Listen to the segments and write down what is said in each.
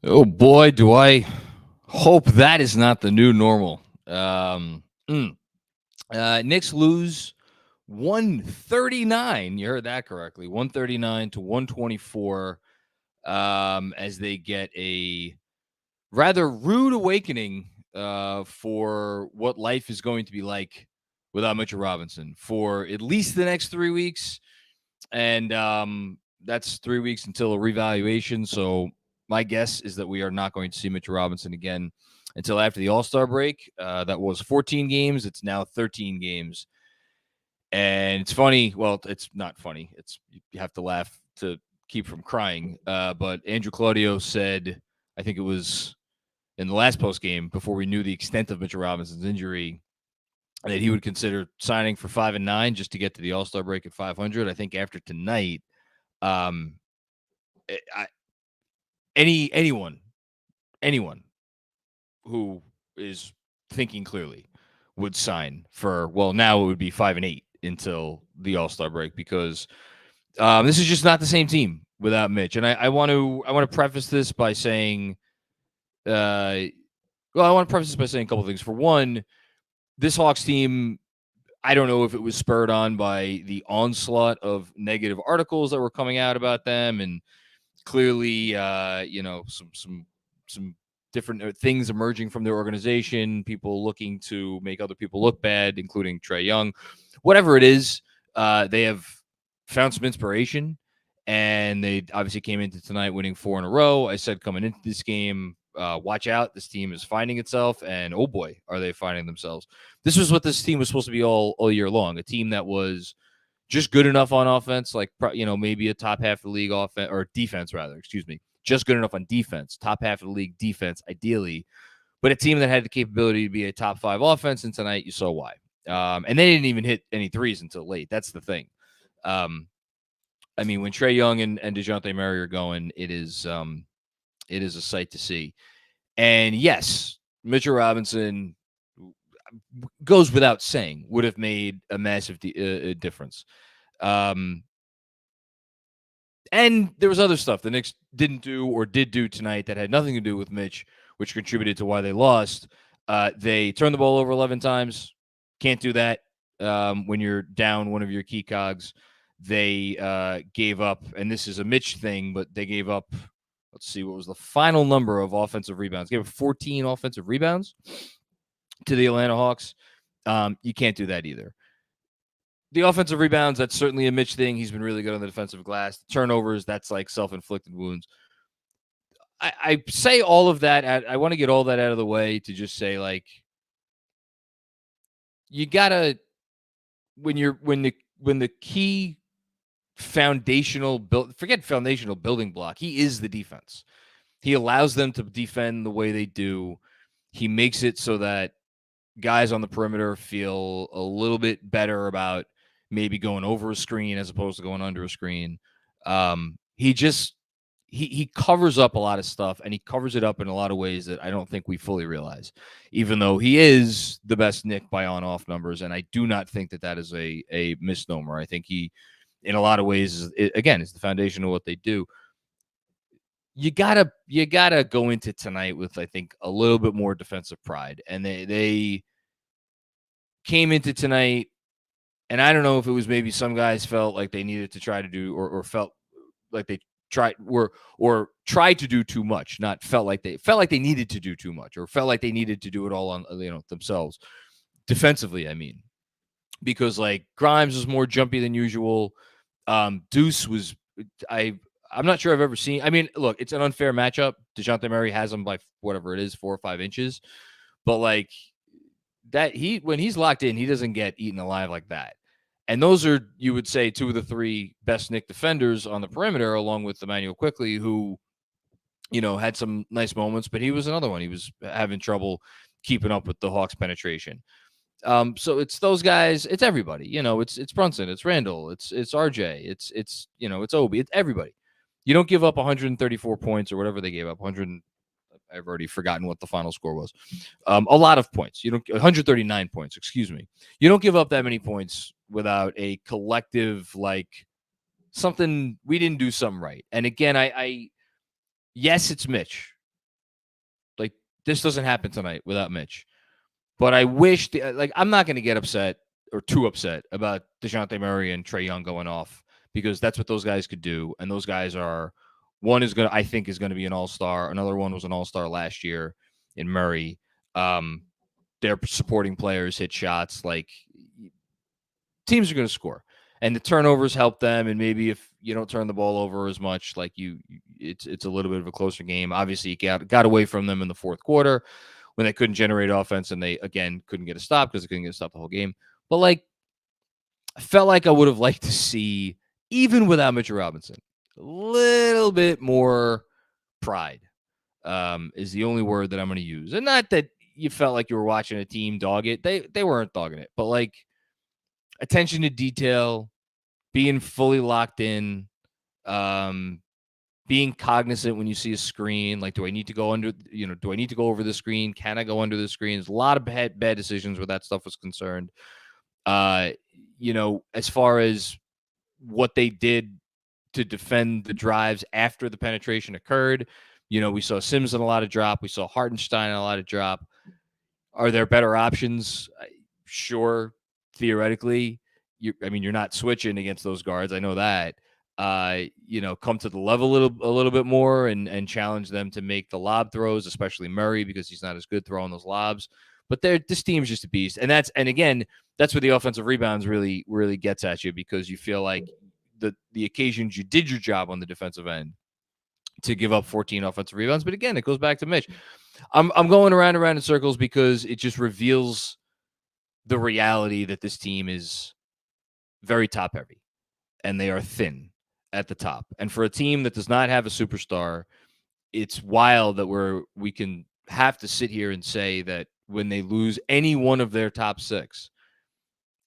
Oh boy, do I hope that is not the new normal. Knicks lose 139. You heard that correctly. 139 to 124 as they get a rather rude awakening for what life is going to be like without Mitchell Robinson for at least the next 3 weeks. And that's 3 weeks until a revaluation. So my guess is that we are not going to see Mitchell Robinson again until after the All-Star break. That was 14 games. It's now 13 games. And it's funny. Well, it's not funny. It's you have to laugh to keep from crying. But Andrew Claudio said, I think it was in the last post game before we knew the extent of Mitchell Robinson's injury, that he would consider signing for 5-9 just to get to the All-Star break at 500. I think after tonight, um, I, anyone who is thinking clearly would sign for, well, now it would be 5-8 until the All-Star break, because this is just not the same team without Mitch. And I want to preface this by saying, I want to preface this by saying a couple of things. For one, this Hawks team, I don't know if it was spurred on by the onslaught of negative articles that were coming out about them, and clearly, some different things emerging from their organization, people looking to make other people look bad, including Trae Young. Whatever it is, they have found some inspiration, and they obviously came into tonight winning 4 in a row. I said coming into this game, watch out, this team is finding itself, and oh boy, are they finding themselves. This was what this team was supposed to be all year long, a team that was just good enough on offense, like, maybe a top half of the league offense, or defense rather, excuse me, just good enough on defense, top half of the league defense, ideally, but a team that had the capability to be a top 5 offense, and tonight you saw why. And they didn't even hit any threes until late. That's the thing. I mean, when Trae Young and DeJounte Murray are going, it is a sight to see. And yes, Mitchell Robinson, goes without saying, would have made a massive difference. And there was other stuff the Knicks didn't do or did do tonight that had nothing to do with Mitch, which contributed to why they lost. They turned the ball over 11 times. Can't do that when you're down one of your key cogs. They gave up, and this is a Mitch thing, but they gave up, let's see, what was the final number of offensive rebounds? Gave up 14 offensive rebounds to the Atlanta Hawks. You can't do that either. The offensive rebounds, that's certainly a Mitch thing. He's been really good on the defensive glass. The turnovers, that's like self-inflicted wounds. I say all of that. I want to get all that out of the way to just say, like, you gotta, when the key foundational building block, he is the defense. He allows them to defend the way they do. He makes it so that guys on the perimeter feel a little bit better about maybe going over a screen as opposed to going under a screen. He covers up a lot of stuff, and he covers it up in a lot of ways that I don't think we fully realize, even though he is the best Knick by on-off numbers. And I do not think that is a misnomer. I think he, in a lot of ways, is the foundation of what they do. You gotta go into tonight with, I think, a little bit more defensive pride, and they came into tonight, and I don't know if it was maybe some guys felt like they needed to try to do, or felt like they tried to do too much, not felt like they needed to do too much, or felt like they needed to do it all on themselves defensively. I mean, because like Grimes was more jumpy than usual. Deuce was, I'm not sure I've ever seen. I mean, look, it's an unfair matchup. DeJounte Murray has him by whatever it is, 4 or 5 inches. But like that, when he's locked in, he doesn't get eaten alive like that. And those are, you would say, 2 of the 3 best Knick defenders on the perimeter, along with Emmanuel Quickley, who, had some nice moments, but he was another one. He was having trouble keeping up with the Hawks' penetration. So it's those guys. It's everybody. It's Brunson. It's Randall. It's RJ. It's Obi. It's everybody. You don't give up 134 points or whatever they gave up. 100. I've already forgotten what the final score was. A lot of points. 139 points. Excuse me. You don't give up that many points without a collective, like, something. We didn't do something right. And again, yes, it's Mitch. this doesn't happen tonight without Mitch. But I wish, I'm not going to get upset or too upset about DeJounte Murray and Trae Young going off, because that's what those guys could do. And those guys are, one is going to, I think, is going to be an all-star. Another one was an all-star last year in Murray. Their supporting players hit shots. Like, teams are going to score. And the turnovers help them. And maybe if you don't turn the ball over as much, like it's a little bit of a closer game. Obviously, you got away from them in the fourth quarter when they couldn't generate offense, and they, again, couldn't get a stop because they couldn't get a stop the whole game. But, like, I felt like I would have liked to see, even without Mitchell Robinson, a little bit more pride, is the only word that I'm going to use. And not that you felt like you were watching a team dog it. They weren't dogging it. But, like, attention to detail, being fully locked in, being cognizant when you see a screen. Like, do I need to go under, do I need to go over the screen? Can I go under the screen? There's a lot of bad decisions where that stuff was concerned. As far as what they did to defend the drives after the penetration occurred, we saw Sims in a lot of drop. We saw Hartenstein in a lot of drop. Are there better options? Sure. Theoretically, you're not switching against those guards. I know that. Come to the level a little bit more and challenge them to make the lob throws, especially Murray, because he's not as good throwing those lobs. But this team's just a beast. And again, that's where the offensive rebounds really, really gets at you, because you feel like the occasions you did your job on the defensive end to give up 14 offensive rebounds. But again, it goes back to Mitch. I'm going around in circles because it just reveals the reality that this team is very top heavy, and they are thin at the top. And for a team that does not have a superstar, it's wild that we can have to sit here and say that when they lose any one of their top six,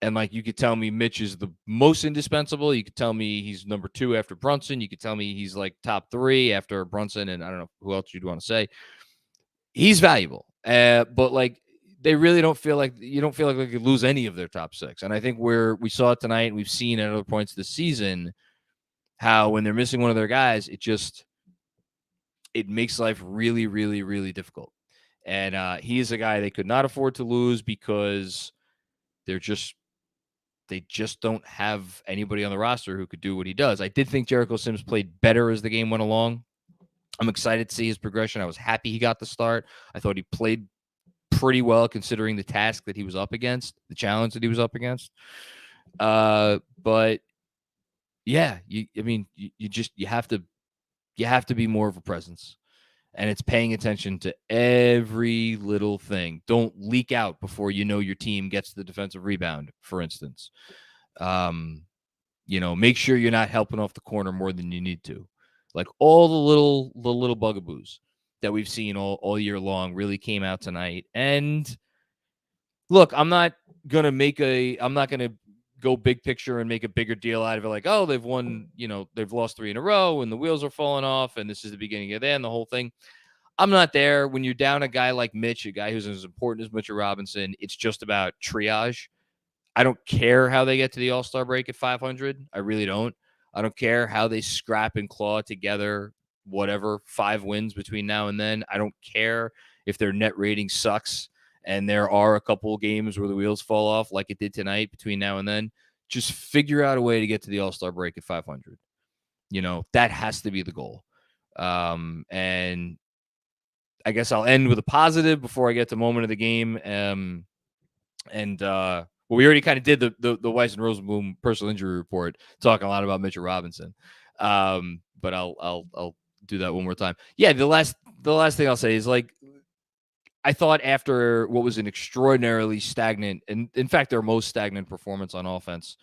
and like, you could tell me Mitch is the most indispensable. You could tell me he's number 2 after Brunson. You could tell me he's like top 3 after Brunson, and I don't know who else you'd want to say. He's valuable. But like, they really don't feel like they could lose any of their top 6. And I think we saw it tonight, and we've seen at other points this season how when they're missing one of their guys, it makes life really, really, really difficult. And he is a guy they could not afford to lose, because they just don't have anybody on the roster who could do what he does. I did think Jericho Sims played better as the game went along. I'm excited to see his progression. I was happy he got the start. I thought he played pretty well considering the task that he was up against, the challenge that he was up against. But yeah, you have to be more of a presence, and it's paying attention to every little thing. Don't leak out before your team gets the defensive rebound, for instance. Make sure you're not helping off the corner more than you need to. Like, all the little bugaboos that we've seen all year long really came out tonight. And look, I'm not going to go big picture and make a bigger deal out of it. Like, oh, they've won, they've lost 3 in a row and the wheels are falling off, and this is the beginning of the end, the whole thing. I'm not there. When you're down a guy like Mitch, a guy who's as important as Mitchell Robinson, it's just about triage. I don't care how they get to the All-Star break at 500. I really don't. I don't care how they scrap and claw together, 5 wins between now and then. I don't care if their net rating sucks and there are a couple of games where the wheels fall off like it did tonight between now and then. Just figure out a way to get to the All-Star break at 500. That has to be the goal. And I guess I'll end with a positive before I get to moment of the game. Well, we already kind of did the Weiss and Rosenblum personal injury report, talking a lot about Mitchell Robinson. But I'll do that one more time. Yeah, the last thing I'll say is, like, I thought after what was an extraordinarily stagnant, and in fact their most stagnant performance on offense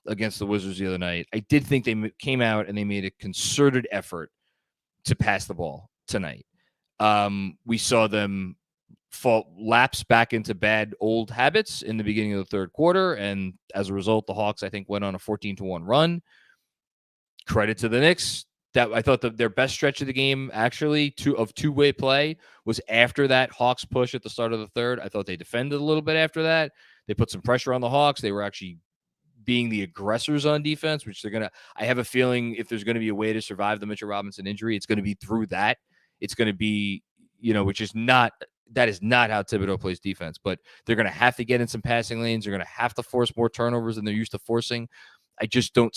against the Wizards the other night, I did think they came out and they made a concerted effort to pass the ball tonight. We saw them lapse back into bad old habits in the beginning of the third quarter, and as a result, the Hawks, I think, went on a 14-1 run. Credit to the Knicks. That I thought their best stretch of the game, actually, two-way play, was after that Hawks push at the start of the third. I thought they defended a little bit after that. They put some pressure on the Hawks. They were actually being the aggressors on defense, which they're going to – I have a feeling if there's going to be a way to survive the Mitchell Robinson injury, it's going to be through that. It's going to be, which is not – that is not how Thibodeau plays defense. But they're going to have to get in some passing lanes. They're going to have to force more turnovers than they're used to forcing. I don't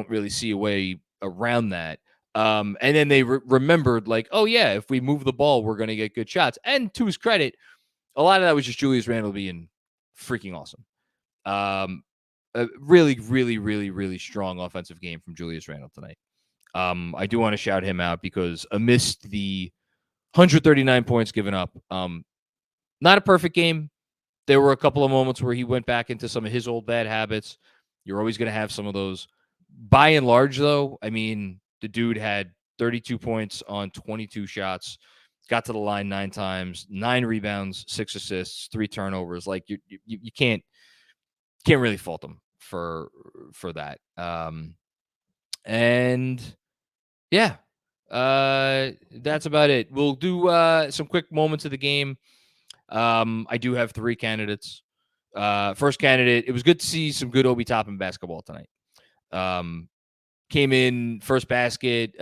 really see a way around that. And then they remembered, like, oh, yeah, if we move the ball, we're going to get good shots. And to his credit, a lot of that was just Julius Randle being freaking awesome. A really, really, really, really strong offensive game from Julius Randle tonight. I do want to shout him out because amidst the 139 points given up, not a perfect game. There were a couple of moments where he went back into some of his old bad habits. You're always going to have some of those. By and large, though, I mean, the dude had 32 points on 22 shots, got to the line 9 times, 9 rebounds, 6 assists, 3 turnovers. Like you can't really fault him for that. And yeah, that's about it. We'll do some quick moments of the game. I do have 3 candidates. First candidate, it was good to see some good Obi Toppin basketball tonight. Came in first basket,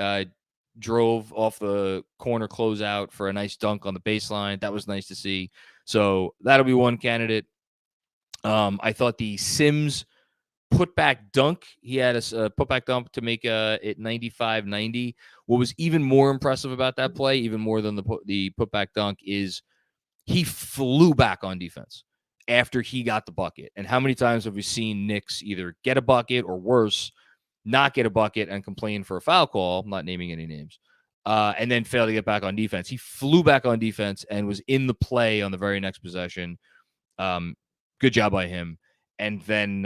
drove off the corner closeout for a nice dunk on the baseline. That was nice to see. So that'll be one candidate. I thought the Sims putback dunk, he had a putback dunk to make it 95-90. What was even more impressive about that play, even more than the putback dunk, is he flew back on defense after he got the bucket. And how many times have we seen Knicks either get a bucket or worse, not get a bucket and complain for a foul call, I'm not naming any names, and then fail to get back on defense? He flew back on defense and was in the play on the very next possession. Good job by him. And then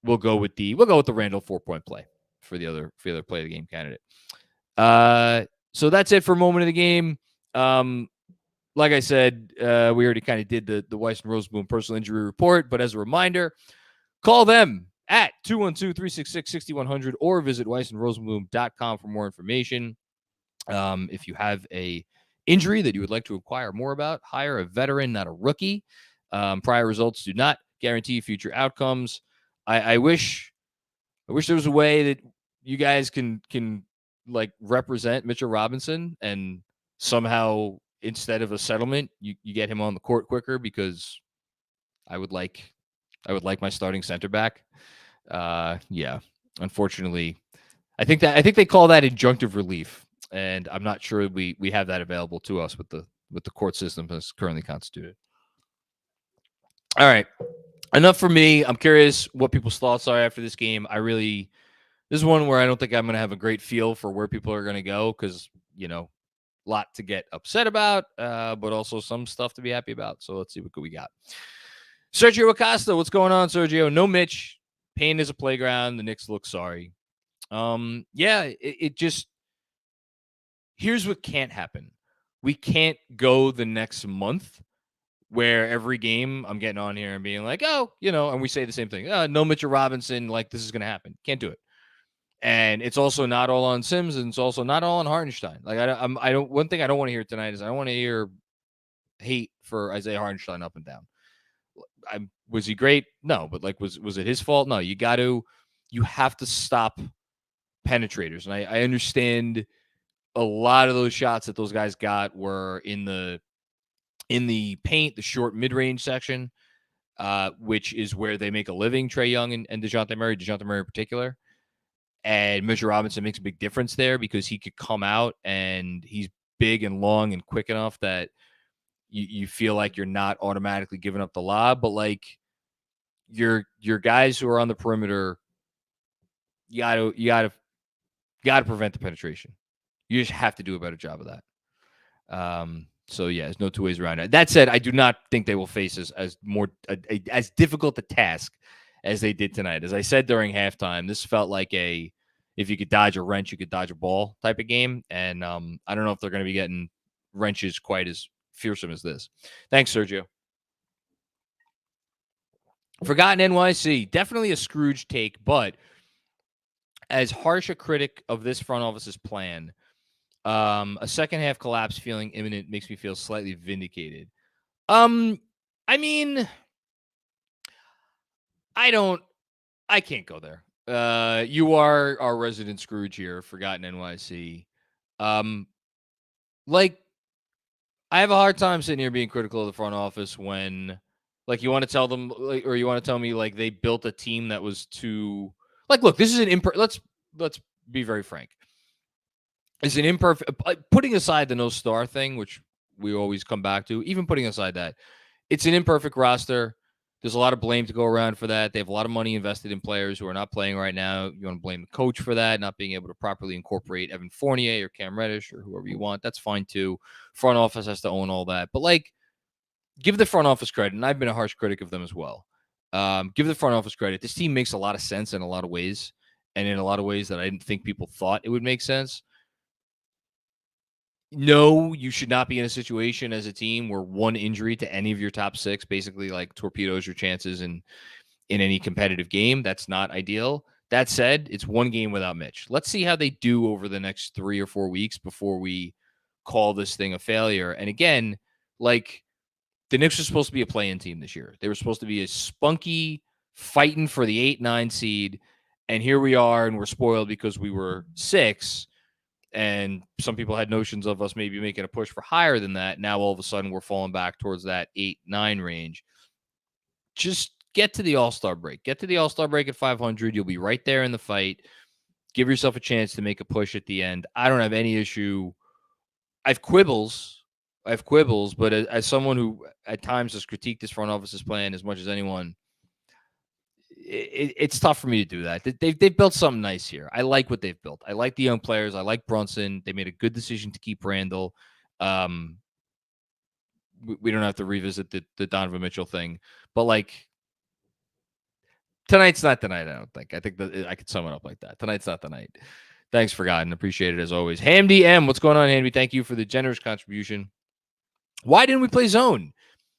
we'll go with the Randall 4-point play for the other play of the game candidate. So that's it for moment of the game. Like I said, we already kind of did the Weiss and Rosenblum personal injury report, but as a reminder, call them at 212-366-6100 or visit weissandrosenblum.com for more information. If you have a injury that you would like to inquire more about, hire a veteran, not a rookie. Prior results do not guarantee future outcomes. I wish there was a way that you guys can like represent Mitchell Robinson and somehow instead of a settlement, you get him on the court quicker, because I would like my starting center back. Yeah, unfortunately, I think they call that injunctive relief, and I'm not sure we have that available to us with the court system as currently constituted. All right, enough for me. I'm curious what people's thoughts are after this game. This is one where I don't think I'm going to have a great feel for where people are going to go, because, lot to get upset about, but also some stuff to be happy about. So let's see what we got. Sergio Acosta, what's going on, Sergio? No Mitch. Pain is a playground. The Knicks look sorry. Yeah, it just, here's what can't happen. We can't go the next month where every game I'm getting on here and being like, oh, and we say the same thing. No Mitchell Robinson, like this is going to happen. Can't do it. And it's also not all on Sims, and it's also not all on Hartenstein. Like I don't. One thing I don't want to hear tonight is I don't want to hear hate for Isaiah Hartenstein up and down. Was he great? No, but like was it his fault? No. You have to stop penetrators, and I understand a lot of those shots that those guys got were in the paint, the short mid-range section, which is where they make a living. Trae Young and DeJounte Murray in particular. And Mitchell Robinson makes a big difference there because he could come out and he's big and long and quick enough that you feel like you're not automatically giving up the lob. But like your guys who are on the perimeter, you gotta prevent the penetration. You just have to do a better job of that. So yeah, there's no two ways around it. That said, I do not think they will face as difficult a task as they did tonight. As I said during halftime, this felt like if you could dodge a wrench, you could dodge a ball type of game. And I don't know if they're going to be getting wrenches quite as fearsome as this. Thanks, Sergio. Forgotten NYC, definitely a Scrooge take, but as harsh a critic of this front office's plan, a second half collapse feeling imminent makes me feel slightly vindicated. I mean, I can't go there. You are our resident Scrooge here, Forgotten NYC. Like, I have a hard time sitting here being critical of the front office when, like, you want to tell them, like, or you want to tell me, like, they built a team that was too, like, look, this is an let's be very frank. It's an imperfect, putting aside the no star thing, which we always come back to, even putting aside that, it's an imperfect roster. There's a lot of blame to go around for that. They have a lot of money invested in players who are not playing right now. You want to blame the coach for that, not being able to properly incorporate Evan Fournier or Cam Reddish or whoever you want. That's fine too. Front office has to own all that. But, like, give the front office credit, and I've been a harsh critic of them as well. Give the front office credit. This team makes a lot of sense in a lot of ways, and in a lot of ways that I didn't think people thought it would make sense. No, you should not be in a situation as a team where one injury to any of your top six basically, like, torpedoes your chances in any competitive game. That's not ideal. That said, it's one game without Mitch. Let's see how they do over the next 3 or 4 weeks before we call this thing a failure. And again, like, the Knicks were supposed to be a play-in team this year. They were supposed to be a spunky, fighting for the 8-9 seed. And here we are, and we're spoiled because we were 6. And some people had notions of us maybe making a push for higher than that. Now, all of a sudden, we're falling back towards that 8-9 range. Just get to the All-Star break. Get to the All-Star break at 500. You'll be right there in the fight. Give yourself a chance to make a push at the end. I don't have any issue. I have quibbles, but as someone who at times has critiqued this front office's plan as much as anyone, it's tough for me to do that. They've built something nice here. I like what they've built. I like the young players. I like Brunson. They made a good decision to keep Randall. We don't have to revisit the Donovan Mitchell thing, but, like, tonight's not the night. I don't think. I think that I could sum it up like that. Tonight's not the night. Thanks, Forgotten. Appreciate it as always. Hamdy M, what's going on, Hamdy? Thank you for the generous contribution. Why didn't we play zone?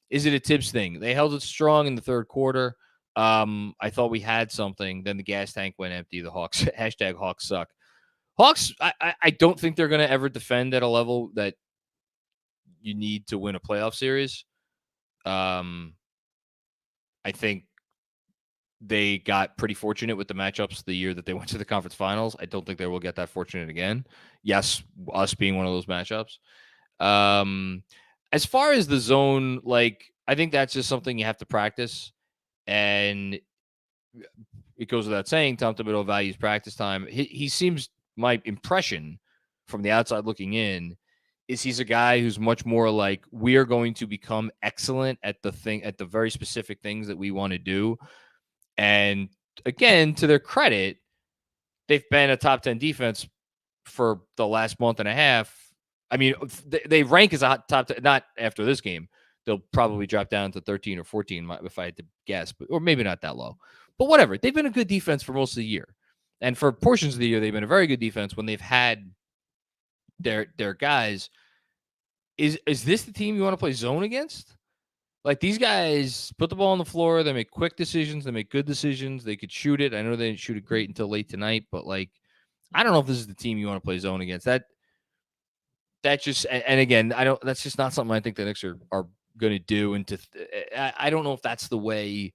Is it a Tibbs thing? They held it strong in the third quarter. I thought we had something. Then the gas tank went empty. The Hawks, hashtag Hawks suck. Hawks, I don't think they're going to ever defend at a level that you need to win a playoff series. I think they got pretty fortunate with the matchups the year that they went to the conference finals. I don't think they will get that fortunate again. Yes, us being one of those matchups. As far as the zone, like, I think that's just something you have to practice. And it goes without saying, Tom Thibodeau values practice time. He seems, my impression from the outside looking in, is he's a guy who's much more like, we are going to become excellent at the very specific things that we want to do. And again, to their credit, they've been a top 10 defense for the last month and a half. I mean, they rank as a top 10, not after this game. They'll probably drop down to 13 or 14 if I had to guess, or maybe not that low. But whatever. They've been a good defense for most of the year. And for portions of the year, they've been a very good defense when they've had their guys. Is this the team you want to play zone against? Like, these guys put the ball on the floor. They make quick decisions. They make good decisions. They could shoot it. I know they didn't shoot it great until late tonight, but, like, I don't know if this is the team you want to play zone against. That just, and again, that's just not something I think the Knicks are going to do. And I don't know if that's the way.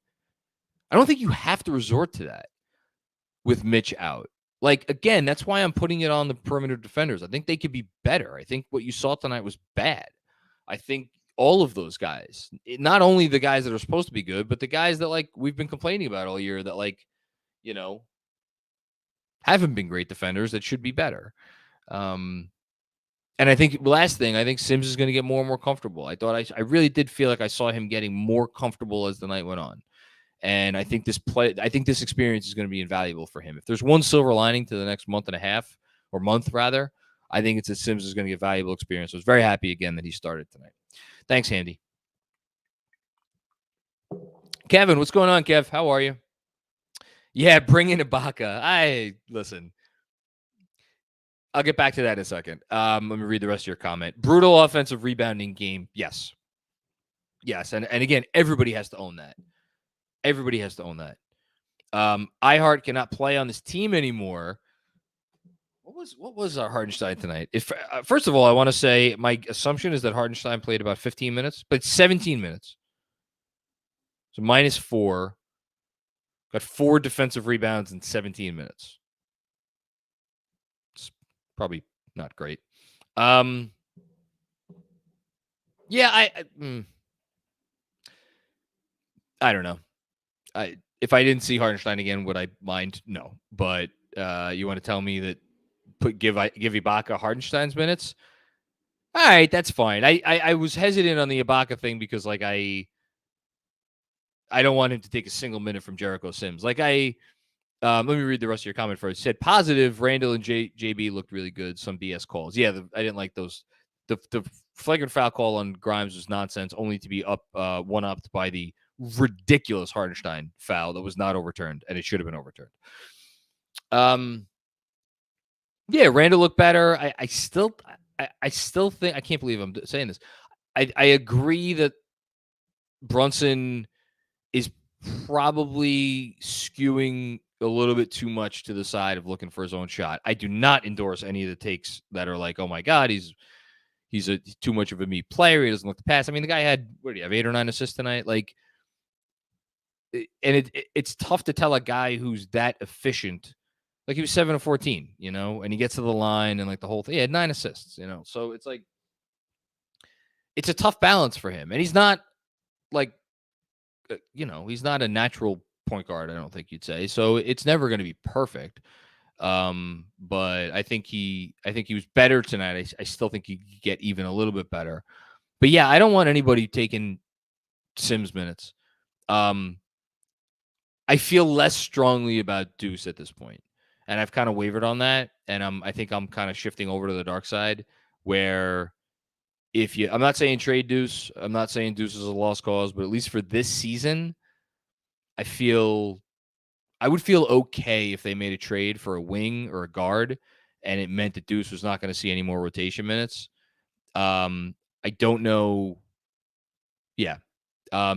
I don't think you have to resort to that with Mitch out. Like, again, that's why I'm putting it on the perimeter defenders. I think they could be better. I think what you saw tonight was bad. I think all of those guys, not only the guys that are supposed to be good, but the guys that, like, we've been complaining about all year that, like, you know, haven't been great defenders that should be better. And I think last thing, I think Sims is going to get more and more comfortable. I really did feel like I saw him getting more comfortable as the night went on. And I think this experience is going to be invaluable for him. If there's one silver lining to the next month and a half, or month rather, I think it's that Sims is going to get valuable experience. I was very happy again that he started tonight. Thanks, Handy. Kevin, what's going on, Kev? How are you? Yeah, bring in Ibaka. Listen. I'll get back to that in a second. Let me read the rest of your comment. Brutal offensive rebounding game. Yes. And again, everybody has to own that. Everybody has to own that. iHeart cannot play on this team anymore. What was our Hartenstein tonight? First of all, I want to say my assumption is that Hartenstein played about 15 minutes, but 17 minutes. So -4. Got 4 defensive rebounds in 17 minutes. It's probably not great. Yeah, I don't know. If I didn't see Hartenstein again, would I mind? No. But you want to tell me that give Ibaka Hartenstein's minutes? All right, that's fine. I was hesitant on the Ibaka thing because like I don't want him to take a single minute from Jericho Sims. Like let me read the rest of your comment first. It said positive. Randall and JB looked really good. Some BS calls. Yeah, I didn't like those. The flagrant foul call on Grimes was nonsense. Only to be one upped by the ridiculous Hartenstein foul that was not overturned, and it should have been overturned. Yeah, Randall looked better. I still think I can't believe I'm saying this. I agree that Brunson is probably skewing a little bit too much to the side of looking for his own shot. I do not endorse any of the takes that are like, oh my God, he's too much of a meat player. He doesn't look to pass. I mean, the guy had, what did he have, 8 or 9 assists tonight? Like, and it's tough to tell a guy who's that efficient. Like he was 7 of 14, and he gets to the line and like the whole thing. He had 9 assists, So it's like, it's a tough balance for him. And he's not like, he's not a natural point guard, I don't think you'd say. So it's never going to be perfect. But I think he was better tonight. I still think he could get even a little bit better. But yeah, I don't want anybody taking Sims minutes. I feel less strongly about Deuce at this point. And I've kind of wavered on that. And I think I'm kind of shifting over to the dark side where I'm not saying trade Deuce. I'm not saying Deuce is a lost cause, but at least for this season, I would feel okay if they made a trade for a wing or a guard and it meant that Deuce was not going to see any more rotation minutes. I don't know. Yeah.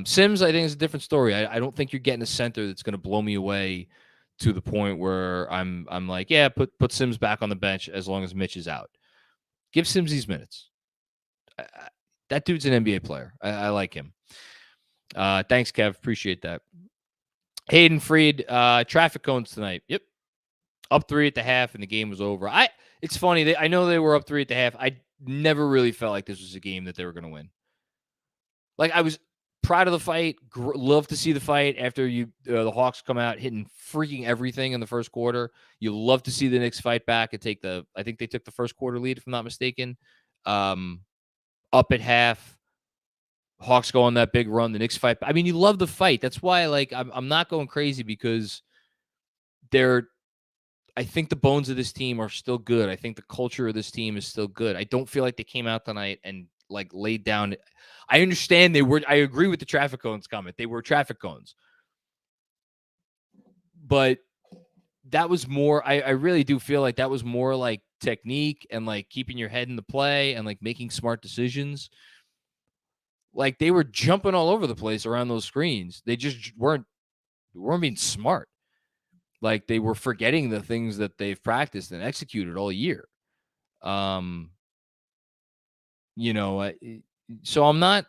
Sims, I think, is a different story. I don't think you're getting a center that's going to blow me away to the point where I'm like, yeah, put Sims back on the bench as long as Mitch is out. Give Sims these minutes. That dude's an NBA player. I like him. Thanks, Kev. Appreciate that. Hayden Freed, traffic cones tonight. Yep. Up 3 at the half, and the game was over. It's funny. I know they were up 3 at the half. I never really felt like this was a game that they were going to win. Like, I was proud of the fight. Love to see the fight after the Hawks come out hitting freaking everything in the first quarter. You love to see the Knicks fight back and I think they took the first quarter lead, if I'm not mistaken. Up at half. Hawks go on that big run. The Knicks fight. I mean, you love the fight. That's why, like, I'm not going crazy because I think the bones of this team are still good. I think the culture of this team is still good. I don't feel like they came out tonight and like laid down. I understand I agree with the traffic cones comment. They were traffic cones. But that was more, I really do feel like that was more like technique and like keeping your head in the play and like making smart decisions. Like they were jumping all over the place around those screens. They just weren't being smart. Like they were forgetting the things that they've practiced and executed all year. So I'm not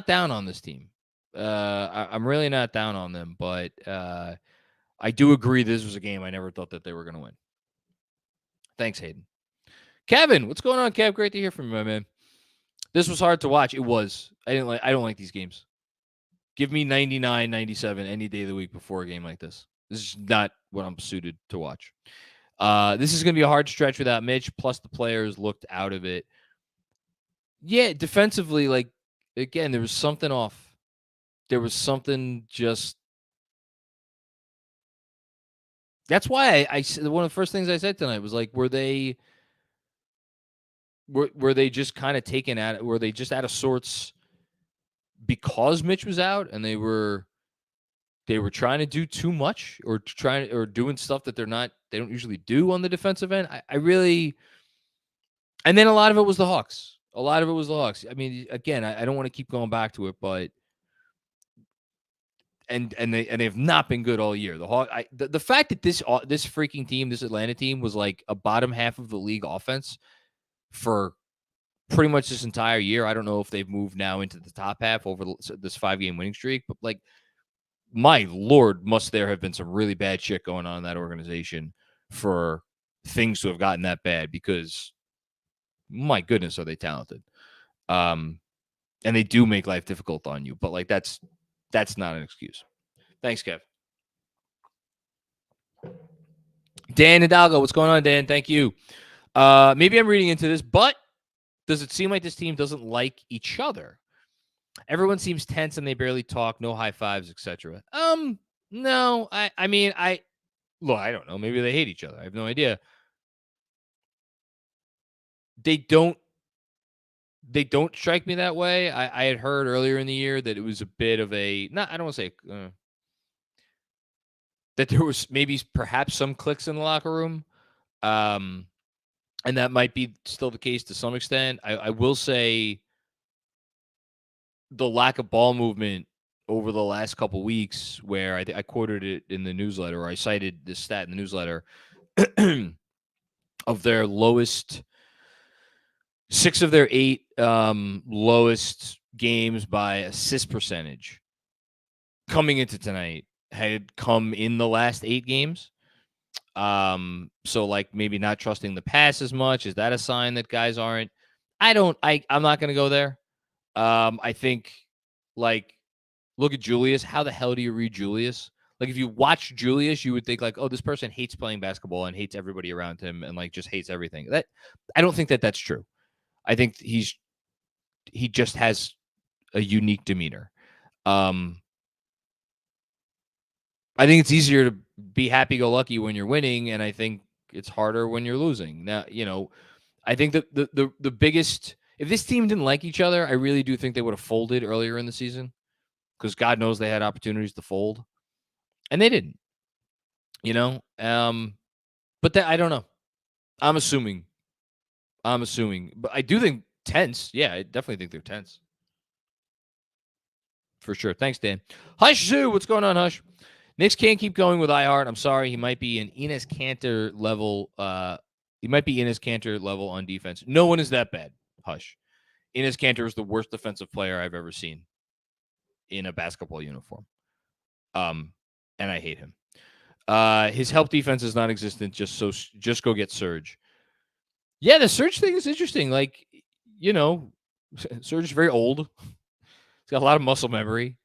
down on this team. I'm really not down on them, but I do agree this was a game I never thought that they were going to win. Thanks, Hayden. Kevin, what's going on, Kev? Great to hear from you, my man. This was hard to watch. It was. I don't like these games. Give me 99, 97 any day of the week before a game like this. This is not what I'm suited to watch. This is going to be a hard stretch without Mitch, plus the players looked out of it. Yeah, defensively, like, again, there was something off. There was something just... That's why I one of the first things I said tonight was like, were they just kind of taken out? Were they just out of sorts because Mitch was out and they were trying to do too much or doing stuff that they don't usually do on the defensive end? I really... And then a lot of it was the Hawks. I mean, again, I don't want to keep going back to it, but and they have not been good all year. The fact that this freaking team, this Atlanta team, was like a bottom half of the league offense for pretty much this entire year. I don't know if they've moved now into the top half over this 5-game winning streak, but like, my Lord, must there have been some really bad shit going on in that organization for things to have gotten that bad, because my goodness, are they talented. And they do make life difficult on you, but like that's not an excuse. Thanks, Kev. Dan Hidalgo, what's going on, Dan? Thank you. Maybe I'm reading into this, but does it seem like this team doesn't like each other? Everyone seems tense and they barely talk, no high fives, etc. No, I mean, I don't know. Maybe they hate each other. I have no idea. They don't strike me that way. I had heard earlier in the year that it was a bit of a not. I don't want to say that there was maybe perhaps some clicks in the locker room, and that might be still the case to some extent. I will say the lack of ball movement over the last couple weeks, where I quoted it in the newsletter, or I cited this stat in the newsletter of their lowest 6 of their 8 lowest games by assist percentage coming into tonight had come in the last 8 games. So like maybe not trusting the pass as much. Is that a sign that guys aren't? I'm not going to go there. I think like look at Julius. How the hell do you read Julius? Like if you watch Julius, you would think like, oh, this person hates playing basketball and hates everybody around him and like just hates everything. That I don't think that that's true. I think he just has a unique demeanor. I think it's easier to be happy-go-lucky when you're winning, and I think it's harder when you're losing. Now, I think that the biggest if this team didn't like each other, I really do think they would have folded earlier in the season because God knows they had opportunities to fold, and they didn't. But that I don't know. I'm assuming, but I do think tense. Yeah, I definitely think they're tense for sure. Thanks, Dan. Hush Zoo, what's going on, Hush? Knicks can't keep going with iHeart. I'm sorry. He might be an Enes Kanter level. He might be Enes Kanter level on defense. No one is that bad. Hush. Enes Kanter is the worst defensive player I've ever seen in a basketball uniform. And I hate him. His help defense is non-existent. Just go get Serge. Yeah, the Serge thing is interesting. Like, Serge is very old. He's got a lot of muscle memory.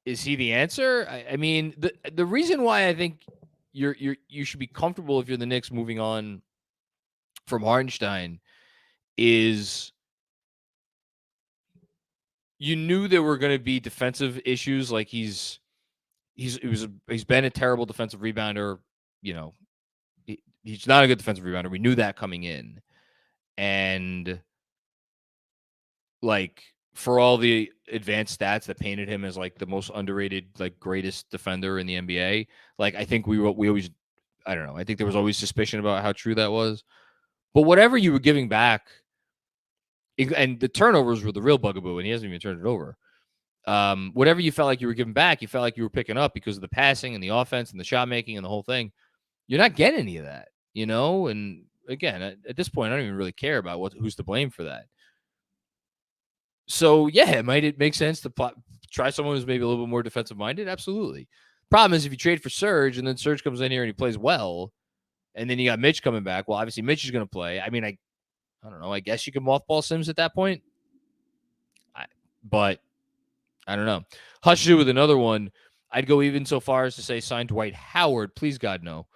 Is he the answer? I mean, the reason why I think you should be comfortable if you're the Knicks moving on from Hartenstein is you knew there were going to be defensive issues. Like he's been a terrible defensive rebounder. He's not a good defensive rebounder. We knew that coming in, and like for all the advanced stats that painted him as like the most underrated, like greatest defender in the NBA, like I think we always, I don't know. I think there was always suspicion about how true that was. But whatever you were giving back, and the turnovers were the real bugaboo, and he hasn't even turned it over. Whatever you felt like you were giving back, you felt like you were picking up because of the passing and the offense and the shot making and the whole thing. You're not getting any of that, And again, at this point, I don't even really care about who's to blame for that. So yeah, it make sense to try someone who's maybe a little bit more defensive minded. Absolutely. Problem is if you trade for Serge and then Serge comes in here and he plays well, and then you got Mitch coming back. Well, obviously Mitch is going to play. I mean, I don't know. I guess you can mothball Sims at that point. But I don't know. Hush with another one. I'd go even so far as to say sign Dwight Howard. Please, God, no.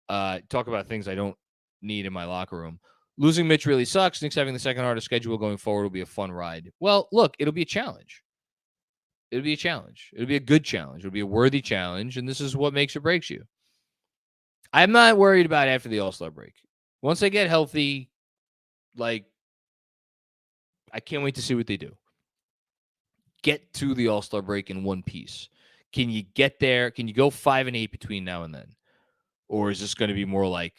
Talk about things I don't need in my locker room. Losing Mitch really sucks. Knicks having the second hardest schedule going forward will be a fun ride. Well, look, it'll be a challenge. It'll be a challenge. It'll be a good challenge. It'll be a worthy challenge, and this is what makes or breaks you. I'm not worried about after the All-Star break. Once they get healthy, like, I can't wait to see what they do. Get to the All-Star break in one piece. Can you get there? Can you go 5-8 between now and then? Or is this going to be more like,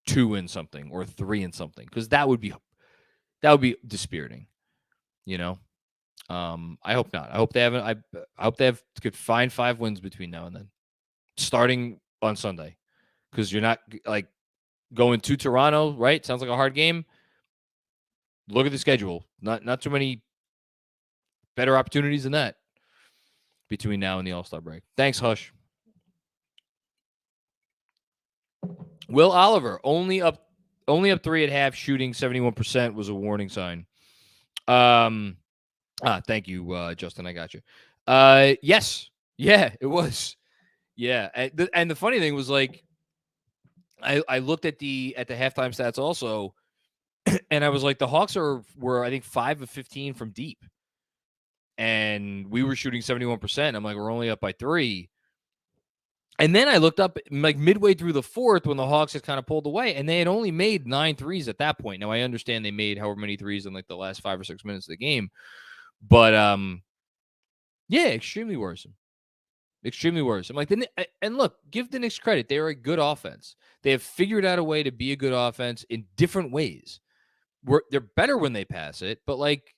2 in something or 3 in something? Because that would be dispiriting, I hope not. I hope they haven't. I hope they could find 5 wins between now and then, starting on Sunday, because you're not like going to Toronto, right? Sounds like a hard game. Look at the schedule. Not too many better opportunities than that between now and the All-Star break. Thanks, Hush. Will Oliver only up 3 at half, shooting 71% was a warning sign. Thank you, Justin. I got you. Yes, yeah, it was. Yeah, and the funny thing was like, I looked at the halftime stats also, and I was like, the Hawks were I think 5 of 15 from deep, and we were shooting 71%. I'm like, we're only up by 3. And then I looked up like midway through the fourth when the Hawks had kind of pulled away, and they had only made 9 threes at that point. Now I understand they made however many threes in like the last 5 or 6 minutes of the game, but yeah, extremely worrisome. Extremely worrisome. Like and look, give the Knicks credit; they are a good offense. They have figured out a way to be a good offense in different ways. They're better when they pass it, but like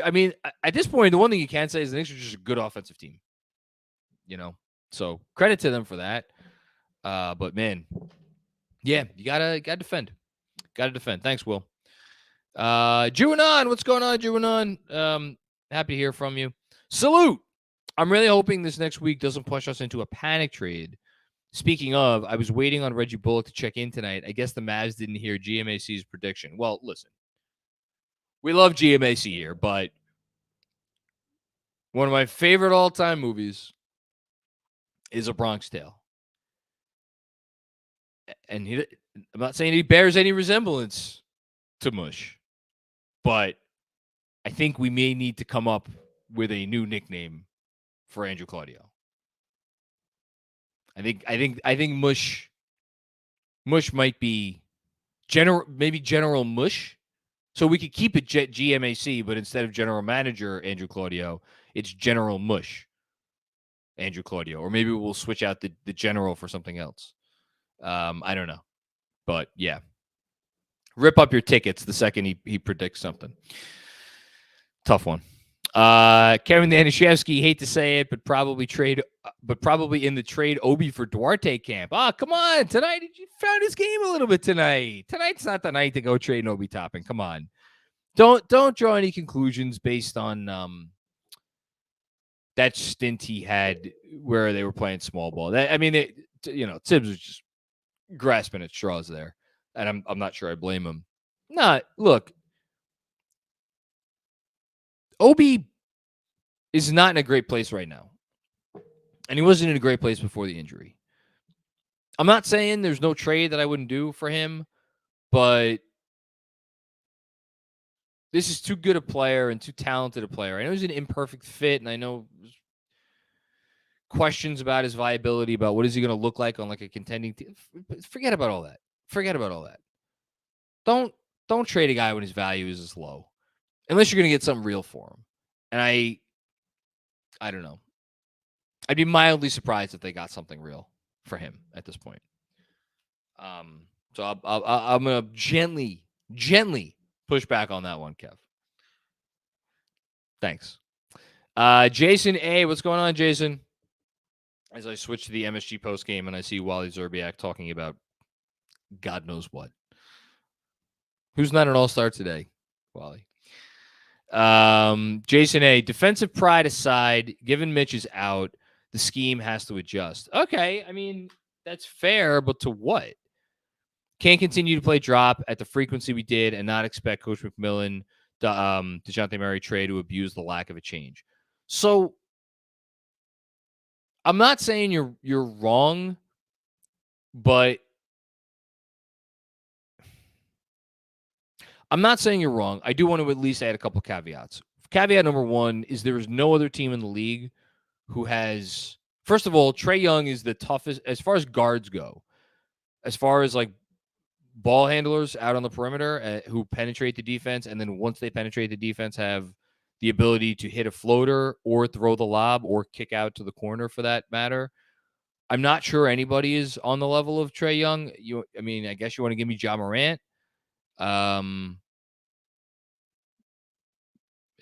I mean, at this point, the one thing you can say is the Knicks are just a good offensive team. You know, so credit to them for that. But man, yeah, you gotta defend. Gotta defend. Thanks, Will. Juanon, what's going on, Juanon? Happy to hear from you. Salute. I'm really hoping this next week doesn't push us into a panic trade. Speaking of, I was waiting on Reggie Bullock to check in tonight. I guess the Mavs didn't hear GMAC's prediction. Well, listen, we love GMAC here, but one of my favorite all-time movies is A Bronx Tale. And I'm not saying he bears any resemblance to Mush, but I think we may need to come up with a new nickname for Andrew Claudio. I think Mush might be General Mush. So we could keep it GMAC, but instead of General Manager Andrew Claudio, it's General Mush Andrew Claudio. Or maybe we'll switch out the general for something else. I don't know. But yeah. Rip up your tickets the second he predicts something. Tough one. Kevin Danishevsky, hate to say it, but probably in the trade Obi for Duarte camp. Come on. Tonight, you found his game a little bit tonight. Tonight's not the night to go trade Obi Toppin. Come on. Don't draw any conclusions based on that stint he had where they were playing small ball. Tibbs was just grasping at straws there, and I'm not sure I blame him. Look, Obi is not in a great place right now, and he wasn't in a great place before the injury. I'm not saying there's no trade that I wouldn't do for him, but this is too good a player and too talented a player. I know he's an imperfect fit, and I know questions about his viability, about what is he going to look like on like a contending team. Forget about all that. Don't trade a guy when his value is this low, unless you're going to get something real for him. And I don't know. I'd be mildly surprised if they got something real for him at this point. So I'm going to gently push back on that one, Kev. Thanks. Jason A. What's going on, Jason? As I switch to the MSG post game and I see Wally Zerbiak talking about God knows what. Who's not an all-star today, Wally? Jason A. Defensive pride aside, given Mitch is out, the scheme has to adjust. Okay, I mean, that's fair, but to what? Can't continue to play drop at the frequency we did and not expect Coach McMillan, DeJounte Murray trade to abuse the lack of a change. So I'm not saying you're wrong, but I'm not saying you're wrong. I do want to at least add a couple caveats. Caveat number one is there is no other team in the league who has, first of all, Trae Young is the toughest as far as guards go, as far as like ball handlers out on the perimeter who penetrate the defense. And then once they penetrate the defense, have the ability to hit a floater or throw the lob or kick out to the corner for that matter. I'm not sure anybody is on the level of Trae Young. I guess you want to give me Ja Morant.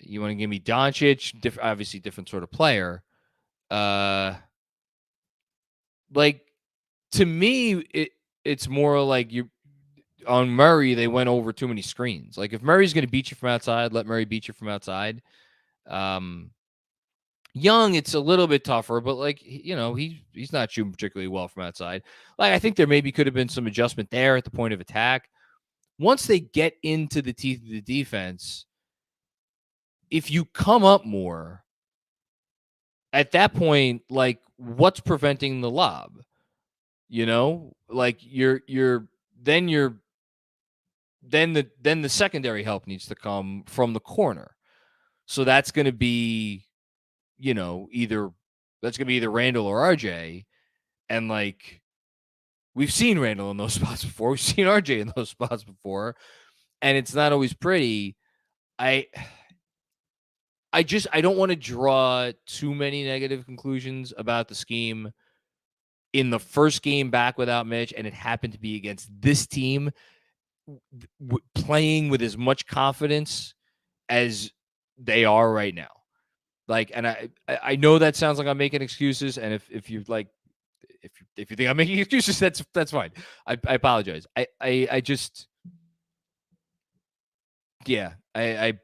You want to give me Doncic, obviously different sort of player. Like to me, it's more like on Murray, they went over too many screens. Like if Murray's going to beat you from outside, let Murray beat you from outside. Young, it's a little bit tougher, but like, he's not shooting particularly well from outside. Like, I think there maybe could have been some adjustment there at the point of attack. Once they get into the teeth of the defense, if you come up more at that point, like, what's preventing the lob? Like then the secondary help needs to come from the corner. So that's going to be, either Randall or RJ. And like, we've seen Randall in those spots before. We've seen RJ in those spots before. And it's not always pretty. I don't want to draw too many negative conclusions about the scheme in the first game back without Mitch, and it happened to be against this team playing with as much confidence as they are right now. Like, and I know that sounds like I'm making excuses, and if you think I'm making excuses, that's fine. I apologize. I just, yeah. I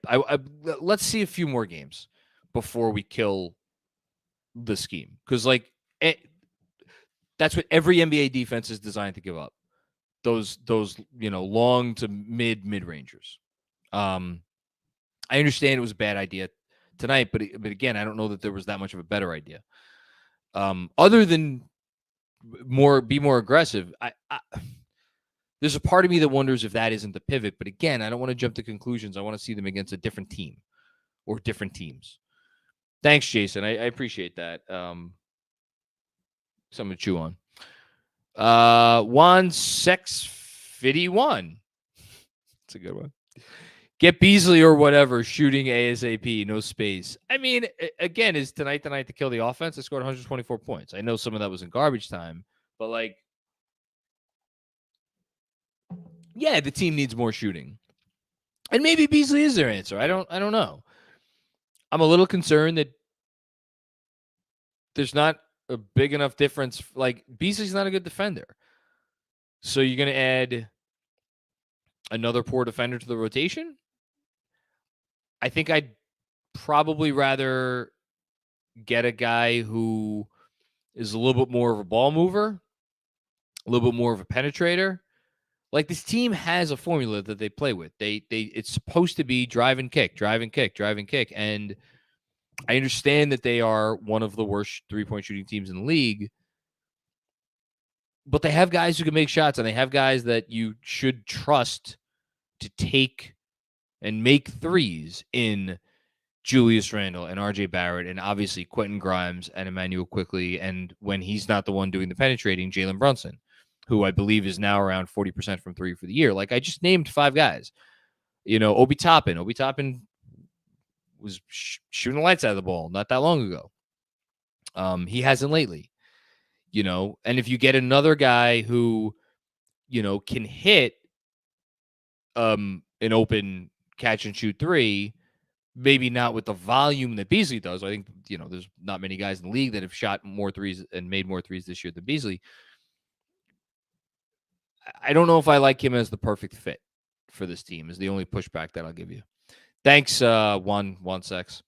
let's see a few more games before we kill the scheme, because like that's what every NBA defense is designed to give up. Those long to mid-rangers. I understand it was a bad idea tonight, but again, I don't know that there was that much of a better idea. Other than be more aggressive, there's a part of me that wonders if that isn't the pivot. But again, I don't want to jump to conclusions. I want to see them against a different team or different teams. Thanks, Jason. I appreciate that. Something to chew on. 1651. It's a good one. Get Beasley or whatever shooting ASAP, no space. I mean, again, is tonight the night to kill the offense? I scored 124 points. I know some of that was in garbage time, but like, yeah, the team needs more shooting. And maybe Beasley is their answer. I don't know. I'm a little concerned that there's not a big enough difference. Like, Beasley's not a good defender. So you're going to add another poor defender to the rotation? I think I'd probably rather get a guy who is a little bit more of a ball mover, a little bit more of a penetrator. Like, this team has a formula that they play with. It's supposed to be drive and kick, drive and kick, drive and kick. And I understand that they are one of the worst three-point shooting teams in the league, but they have guys who can make shots, and they have guys that you should trust to take and make threes in Julius Randle and RJ Barrett, and obviously Quentin Grimes and Emmanuel Quickley, and when he's not the one doing the penetrating, Jalen Brunson, who I believe is now around 40% from three for the year. Like, I just named 5 guys. Obi Toppin. Obi Toppin was shooting the lights out of the ball not that long ago. He hasn't lately. And if you get another guy who, can hit an open catch and shoot three, maybe not with the volume that Beasley does. I think, there's not many guys in the league that have shot more threes and made more threes this year than Beasley. I don't know if I like him as the perfect fit for this team, is the only pushback that I'll give you. Thanks, Juan Sex.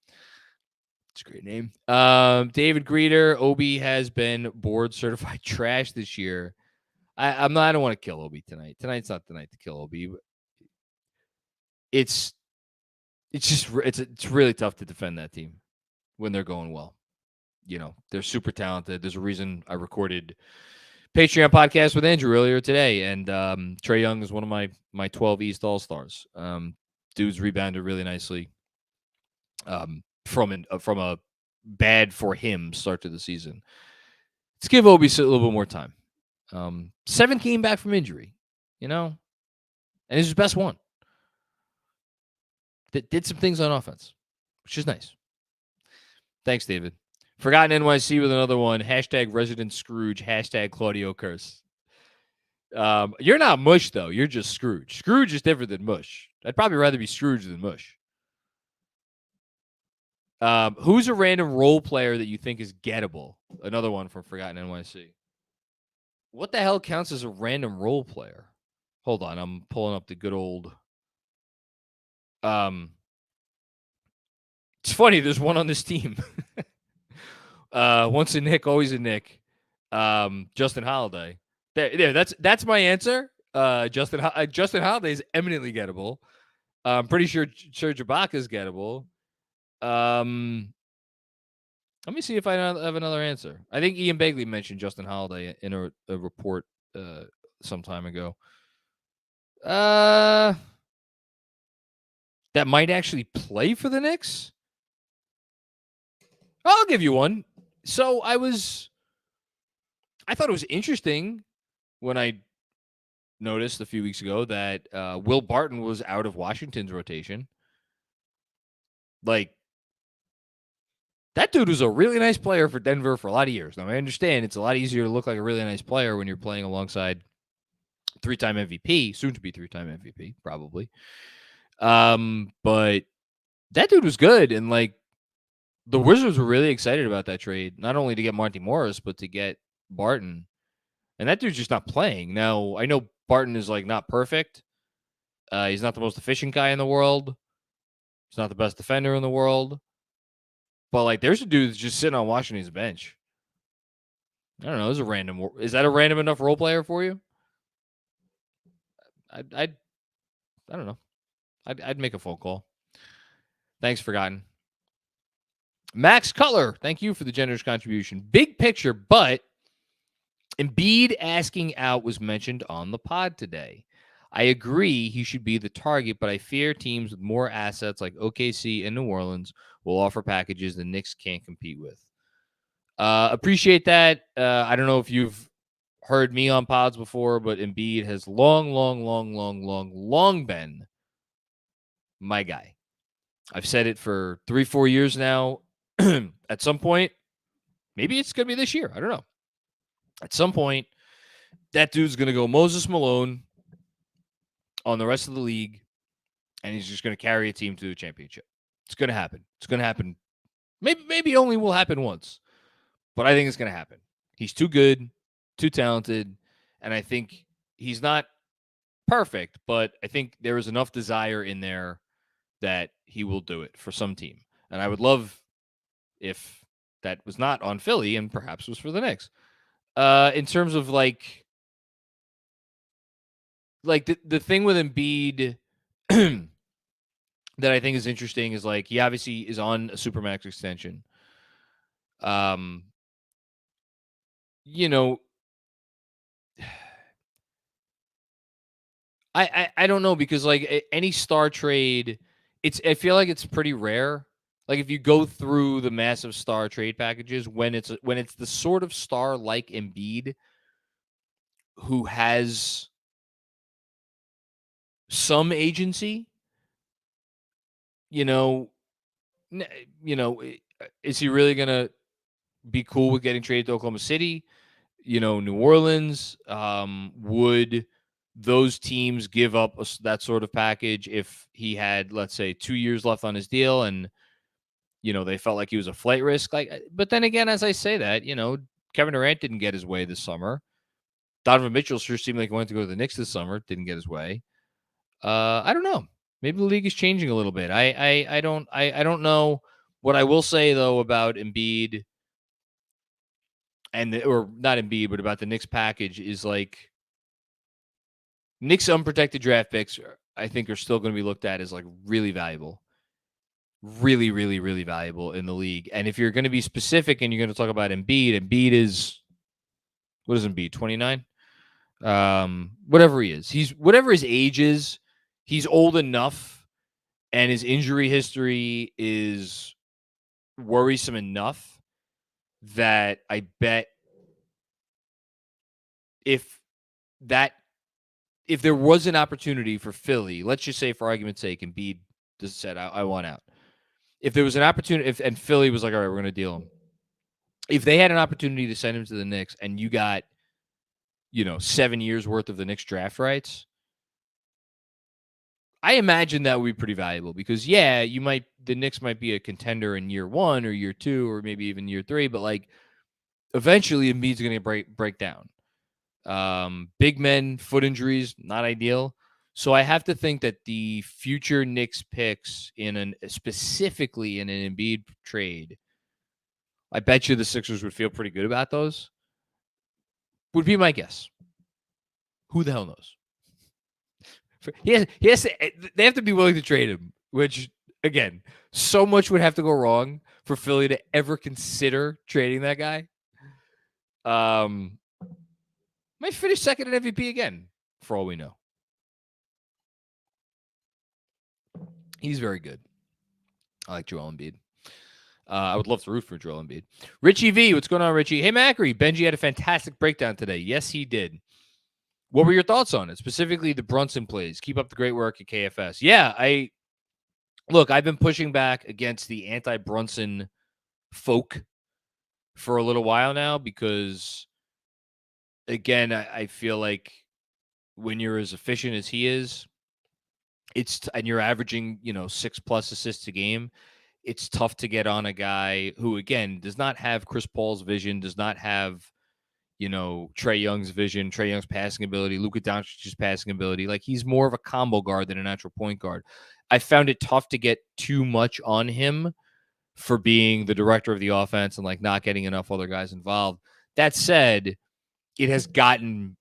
It's a great name. David Greeter, Obi has been board certified trash this year. I don't want to kill Obi tonight. Tonight's not the night to kill Obi. It's really tough to defend that team when they're going well. They're super talented. There's a reason I recorded Patreon podcast with Andrew earlier today, and Trae Young is one of my 12 East All-Stars. Dude's rebounded really nicely from a bad for him start to the season. Let's give Obi a little bit more time. 7th game back from injury, and it's his best one. That did some things on offense, which is nice. Thanks, David. Forgotten NYC with another one. Hashtag Resident Scrooge. Hashtag Claudio Curse. You're not Mush, though. You're just Scrooge. Scrooge is different than Mush. I'd probably rather be Scrooge than Mush. Who's a random role player that you think is gettable? Another one from Forgotten NYC. What the hell counts as a random role player? Hold on. I'm pulling up the good old... It's funny. There's one on this team. Once a Knick, always a Knick. Justin Holiday. There. That's my answer. Justin Holiday is eminently gettable. I'm pretty sure Serge Ibaka is gettable. Let me see if I have another answer. I think Ian Begley mentioned Justin Holiday in a report some time ago. That might actually play for the Knicks. I'll give you one. So I thought it was interesting when I noticed a few weeks ago that Will Barton was out of Washington's rotation. Like, that dude was a really nice player for Denver for a lot of years. Now, I understand it's a lot easier to look like a really nice player when you're playing alongside three-time MVP, soon-to-be three-time MVP, probably. But that dude was good, and, like, the Wizards were really excited about that trade, not only to get Monty Morris, but to get Barton. And that dude's just not playing. Now, I know Barton is, like, not perfect. He's not the most efficient guy in the world. He's not the best defender in the world. But, like, there's a dude that's just sitting on Washington's bench. I don't know. Is that a random enough role player for you? I don't know. I'd make a phone call. Thanks, Forgotten. Max Cutler, thank you for the generous contribution. Big picture, but Embiid asking out was mentioned on the pod today. I agree he should be the target, but I fear teams with more assets like OKC and New Orleans will offer packages the Knicks can't compete with. Appreciate that. I don't know if you've heard me on pods before, but Embiid has long been my guy. I've said it for 3-4 years now. At some point, maybe it's going to be this year. I don't know. At some point, that dude's going to go Moses Malone on the rest of the league, and he's just going to carry a team to a championship. It's going to happen. It's going to happen. Maybe only will happen once, but I think it's going to happen. He's too good, too talented, and I think he's not perfect, but I think there is enough desire in there that he will do it for some team. And I would love if that was not on Philly and perhaps was for the Knicks. In terms of like the thing with Embiid that I think is interesting is like he obviously is on a Supermax extension. You know, I don't know because like any star trade, I feel like it's pretty rare. Like if you go through the massive star trade packages, when it's the sort of star like Embiid who has some agency, is he really gonna be cool with getting traded to Oklahoma City? New Orleans, would those teams give up that sort of package if he had, let's say, 2 years left on his deal and, they felt like he was a flight risk? But then again, as I say that, Kevin Durant didn't get his way this summer. Donovan Mitchell sure seemed like he wanted to go to the Knicks this summer, didn't get his way. I don't know. Maybe the league is changing a little bit. I don't know. What I will say though about Embiid or not Embiid, but about the Knicks package is like Knicks unprotected draft picks, I think, are still going to be looked at as like really valuable. Really, really, really valuable in the league. And if you're going to be specific and you're going to talk about Embiid is, what is Embiid, 29? Whatever he is. Whatever his age is, he's old enough and his injury history is worrisome enough that I bet if there was an opportunity for Philly, let's just say for argument's sake, Embiid just said, I want out. If there was an opportunity, and Philly was like, all right, we're going to deal him. If they had an opportunity to send him to the Knicks and you got, 7 years worth of the Knicks draft rights, I imagine that would be pretty valuable because, the Knicks might be a contender in year 1 or year 2 or maybe even year 3, but like eventually Embiid's going to break down. Big men, foot injuries, not ideal. So I have to think that the future Knicks picks specifically in an Embiid trade, I bet you the Sixers would feel pretty good about those. Would be my guess. Who the hell knows? They have to be willing to trade him, which, again, so much would have to go wrong for Philly to ever consider trading that guy. Might finish second in MVP again, for all we know. He's very good. I like Joel Embiid. I would love to root for Joel Embiid. Richie V, what's going on, Richie? Hey, Macri, Benji had a fantastic breakdown today. Yes, he did. What were your thoughts on it? Specifically, the Brunson plays. Keep up the great work at KFS. Yeah, I've been pushing back against the anti-Brunson folk for a little while now because, again, I feel like when you're as efficient as he is, and you're averaging, 6+ assists a game, it's tough to get on a guy who, again, does not have Chris Paul's vision, does not have, Trae Young's vision, Trae Young's passing ability, Luka Doncic's passing ability. Like, he's more of a combo guard than a natural point guard. I found it tough to get too much on him for being the director of the offense and, like, not getting enough other guys involved. That said, it has gotten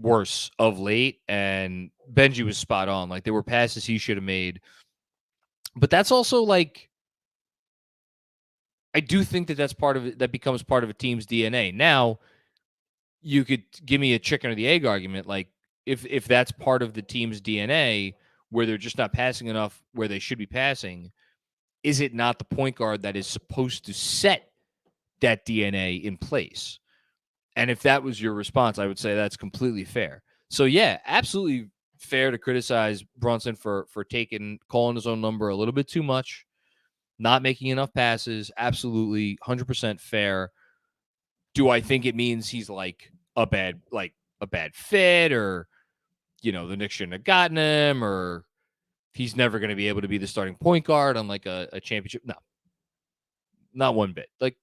worse of late, and Benji was spot on. Like, there were passes he should have made. But that's also, like, I do think that that's part of it, that becomes part of a team's DNA. Now, you could give me a chicken or the egg argument. Like, if that's part of the team's DNA where they're just not passing enough where they should be passing, is it not the point guard that is supposed to set that DNA in place? And if that was your response, I would say that's completely fair. So, yeah, absolutely fair to criticize Brunson for calling his own number a little bit too much, not making enough passes. Absolutely 100% fair. Do I think it means he's like a bad fit, or, the Knicks shouldn't have gotten him, or he's never going to be able to be the starting point guard on like a championship? No, not one bit. Like,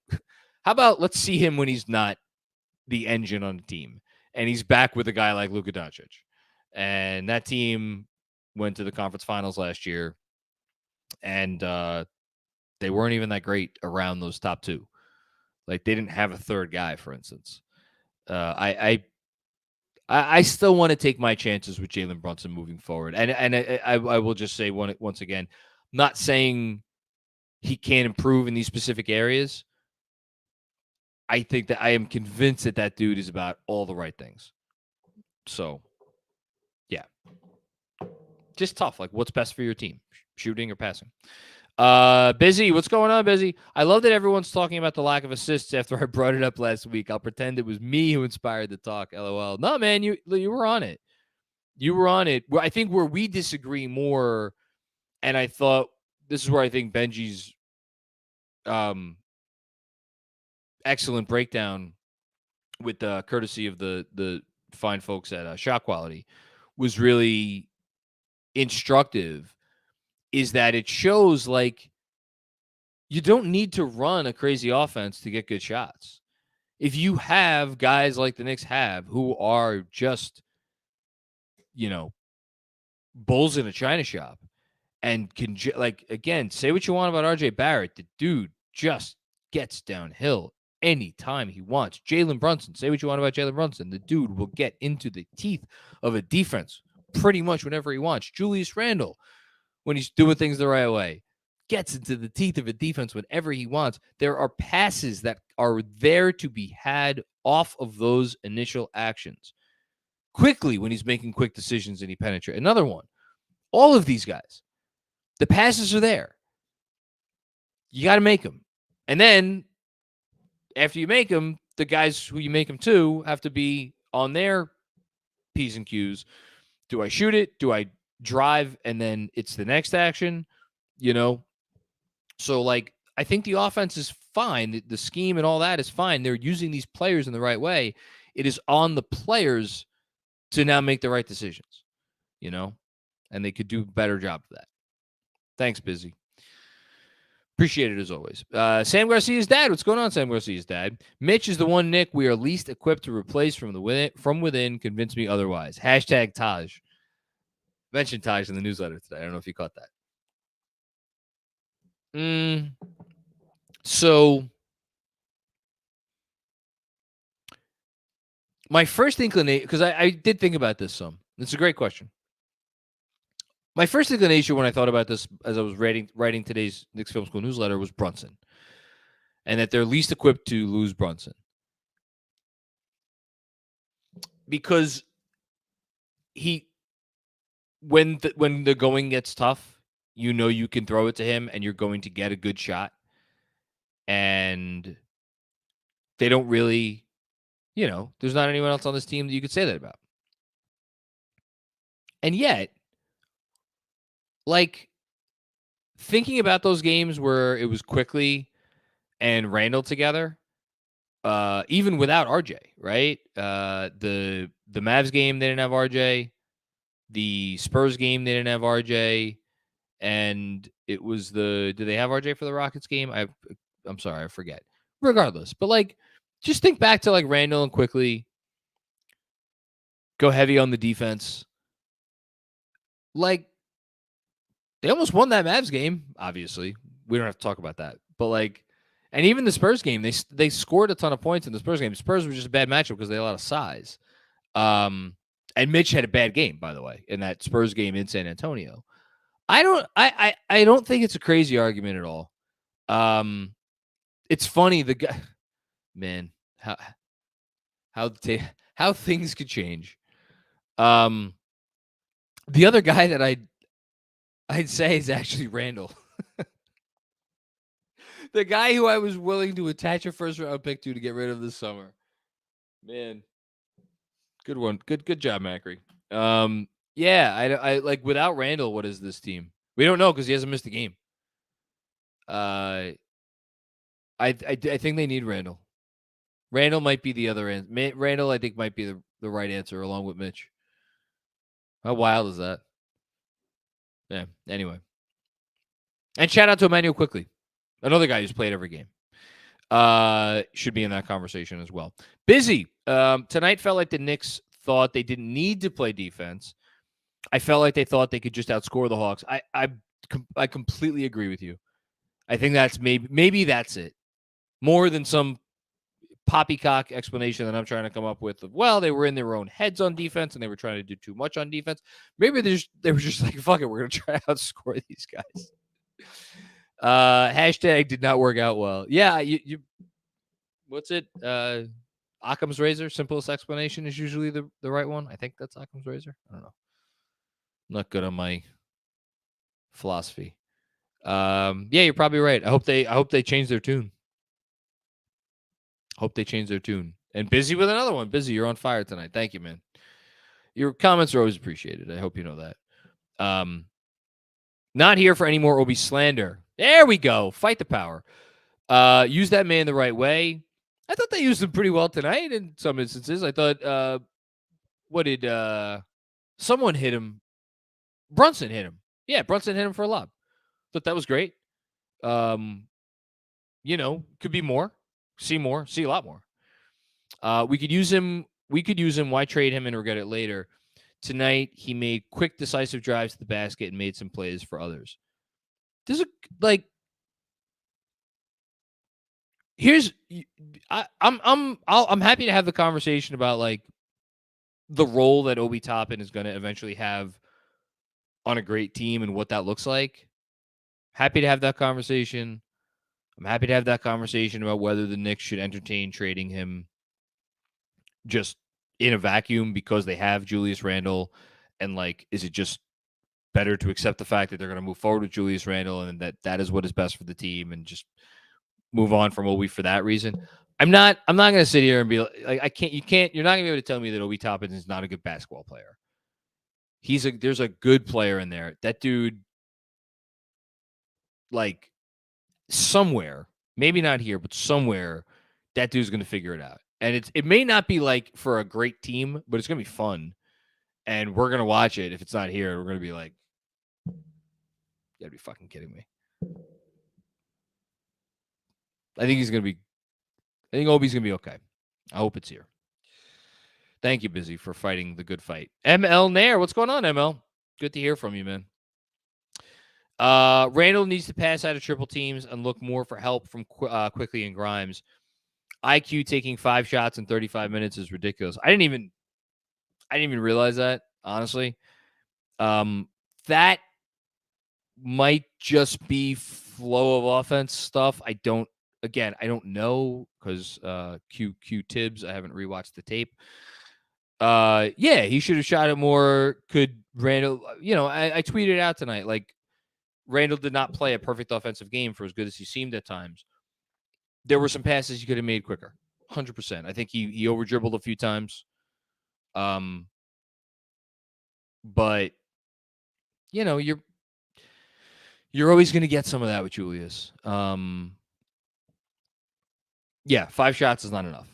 how about let's see him when he's not the engine on the team and he's back with a guy like Luka Doncic. And that team went to the conference finals last year, and they weren't even that great around those top two. Like, they didn't have a third guy, for instance. I still want to take my chances with Jalen Brunson moving forward. And I will just say once again, not saying he can't improve in these specific areas. I think that I am convinced that dude is about all the right things. So, yeah. Just tough. Like, what's best for your team? Shooting or passing? Busy, what's going on, Busy? I love that everyone's talking about the lack of assists after I brought it up last week. I'll pretend it was me who inspired the talk. LOL. No, man, you were on it. You were on it. I think where we disagree more, and I thought this is where I think Benji's excellent breakdown with the courtesy of the fine folks at Shot Quality was really instructive, is that it shows, like, you don't need to run a crazy offense to get good shots. If you have guys like the Knicks have, who are just, bulls in a china shop, and can, like, again, say what you want about RJ Barrett, the dude just gets downhill anytime he wants. Jalen Brunson, say what you want about Jalen Brunson, the dude will get into the teeth of a defense pretty much whenever he wants. Julius Randle, when he's doing things the right way, gets into the teeth of a defense whenever he wants. There are passes that are there to be had off of those initial actions quickly when he's making quick decisions and he penetrates. Another one, all of these guys, the passes are there. You got to make them. And then after you make them, the guys who you make them to have to be on their P's and Q's. Do I shoot it? Do I drive? And then it's the next action, So, like, I think the offense is fine. The scheme and all that is fine. They're using these players in the right way. It is on the players to now make the right decisions, and they could do a better job of that. Thanks, Busy. Appreciate it as always. Sam Garcia's dad. What's going on, Sam Garcia's dad? Mitch is the one Nick we are least equipped to replace from within. Convince me otherwise. Hashtag Taj. Mentioned Taj in the newsletter today. I don't know if you caught that. So My first inclination, because I did think about this some. It's a great question. My first inclination when I thought about this as I was writing today's Knicks Film School newsletter was Brunson, and that they're least equipped to lose Brunson because he when the going gets tough, you can throw it to him and you're going to get a good shot, and they don't really, there's not anyone else on this team that you could say that about, and yet, like thinking about those games where it was Quickly and Randall together. Even without RJ, right? The Mavs game they didn't have RJ. The Spurs game they didn't have RJ, and it was did they have RJ for the Rockets game? I'm sorry, I forget. Regardless, but like, just think back to like Randall and Quickly. Go heavy on the defense. Like, they almost won that Mavs game. Obviously, we don't have to talk about that, but like. And even the Spurs game, they scored a ton of points in the Spurs game. The Spurs were just a bad matchup because they had a lot of size. And Mitch had a bad game, by the way, in that Spurs game in San Antonio. I don't think it's a crazy argument at all. It's funny, the guy, man, how things could change. The other guy that I'd say is actually Randall. The guy who I was willing to attach a first round pick to get rid of this summer. Man. Good one. Good job, Macri. Yeah, I like without Randall, what is this team? We don't know because he hasn't missed a game. I think they need Randall. Randall might be the other end. Randall, I think, might be the right answer along with Mitch. How wild is that? Yeah. Anyway, and shout out to Emmanuel Quickly, another guy who's played every game. Should be in that conversation as well. Busy. Tonight felt like the Knicks thought they didn't need to play defense. I felt like they thought they could just outscore the Hawks. I completely agree with you. I think that's maybe that's it. More than some poppycock explanation that I'm trying to come up with of, well, they were in their own heads on defense and they were trying to do too much on defense. Maybe they were just like, fuck it, we're going to try to outscore these guys. Hashtag did not work out well. Yeah, you what's it? Occam's razor, simplest explanation is usually the right one. I think that's Occam's razor. I don't know. I'm not good on my philosophy. Yeah, you're probably right. I hope they change their tune. Hope they change their tune. And Busy with another one. Busy, you're on fire tonight. Thank you, man. Your comments are always appreciated. I hope you know that. Not here for any more Obi slander. There we go. Fight the power. Use that man the right way. I thought they used him pretty well tonight in some instances. I thought, what did someone hit him? Brunson hit him. Yeah, Brunson hit him for a lob. Thought that was great. Could be more. See a lot more. We could use him. Why trade him and regret it later? Tonight, he made quick, decisive drives to the basket and made some plays for others. I'm happy to have the conversation about like the role that Obi Toppin is going to eventually have on a great team and what that looks like. Happy to have that conversation. I'm happy to have that conversation about whether the Knicks should entertain trading him just in a vacuum because they have Julius Randle, and like, is it just better to accept the fact that they're going to move forward with Julius Randle and that is what is best for the team and just move on from Obi for that reason? I'm not going to sit here and be like, you're not going to be able to tell me that Obi Toppin is not a good basketball player. There's a good player in there. That dude, like, somewhere, maybe not here, but somewhere, that dude's going to figure it out. And it may not be like for a great team, but it's going to be fun. And we're going to watch it. If it's not here, we're going to be like, you got to be fucking kidding me. I think Obi's going to be okay. I hope it's here. Thank you, Busy, for fighting the good fight. ML Nair, what's going on, ML? Good to hear from you, man. Randall needs to pass out of triple teams and look more for help from Quickly and Grimes. IQ taking 5 shots in 35 minutes is ridiculous. I didn't even realize that, honestly. That might just be flow of offense stuff. I don't know because Q Tibbs. I haven't rewatched the tape. Yeah, he should have shot it more. Could Randall, I tweeted out tonight, like, Randall did not play a perfect offensive game for as good as he seemed at times. There were some passes he could have made quicker. 100%. I think he over dribbled a few times. But you're always going to get some of that with Julius. Yeah, 5 shots is not enough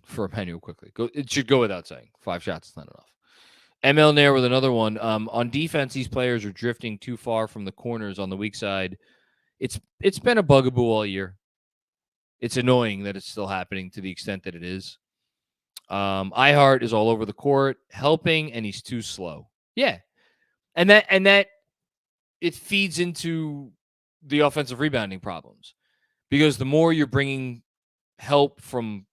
for Emmanuel quickly. It should go without saying. 5 shots is not enough. ML Nair with another one. On defense, these players are drifting too far from the corners on the weak side. It's been a bugaboo all year. It's annoying that it's still happening to the extent that it is. iHeart is all over the court, helping, and he's too slow. Yeah, and that it feeds into the offensive rebounding problems because the more you're bringing help from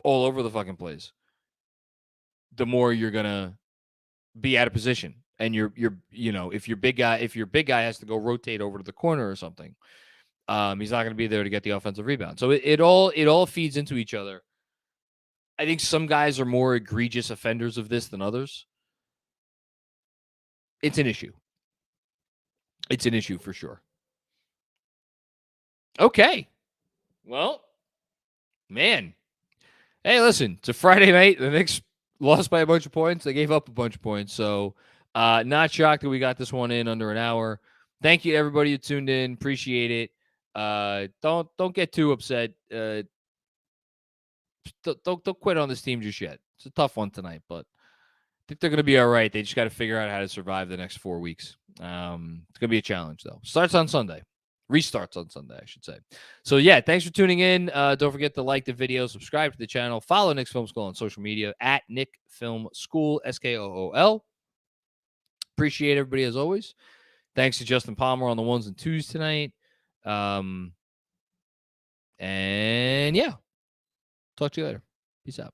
all over the fucking place, the more you're gonna be out of position. And if your big guy has to go rotate over to the corner or something, he's not going to be there to get the offensive rebound. So it all feeds into each other. I think some guys are more egregious offenders of this than others. It's an issue. It's an issue for sure. Okay. Well, man. Hey, listen, it's a Friday night. The Knicks lost by a bunch of points. They gave up a bunch of points. So not shocked that we got this one in under an hour. Thank you to everybody who tuned in. Appreciate it. Don't get too upset. Don't quit on this team just yet. It's a tough one tonight, but I think they're going to be all right. They just got to figure out how to survive the next 4 weeks. It's going to be a challenge, though. Starts on Sunday. Restarts on Sunday, I should say. So, yeah, thanks for tuning in. Don't forget to like the video, subscribe to the channel, follow Knicks Film School on social media at Knick Film School, SKOOL. Appreciate everybody as always. Thanks to Justin Palmer on the 1s and 2s tonight. And, yeah, talk to you later. Peace out.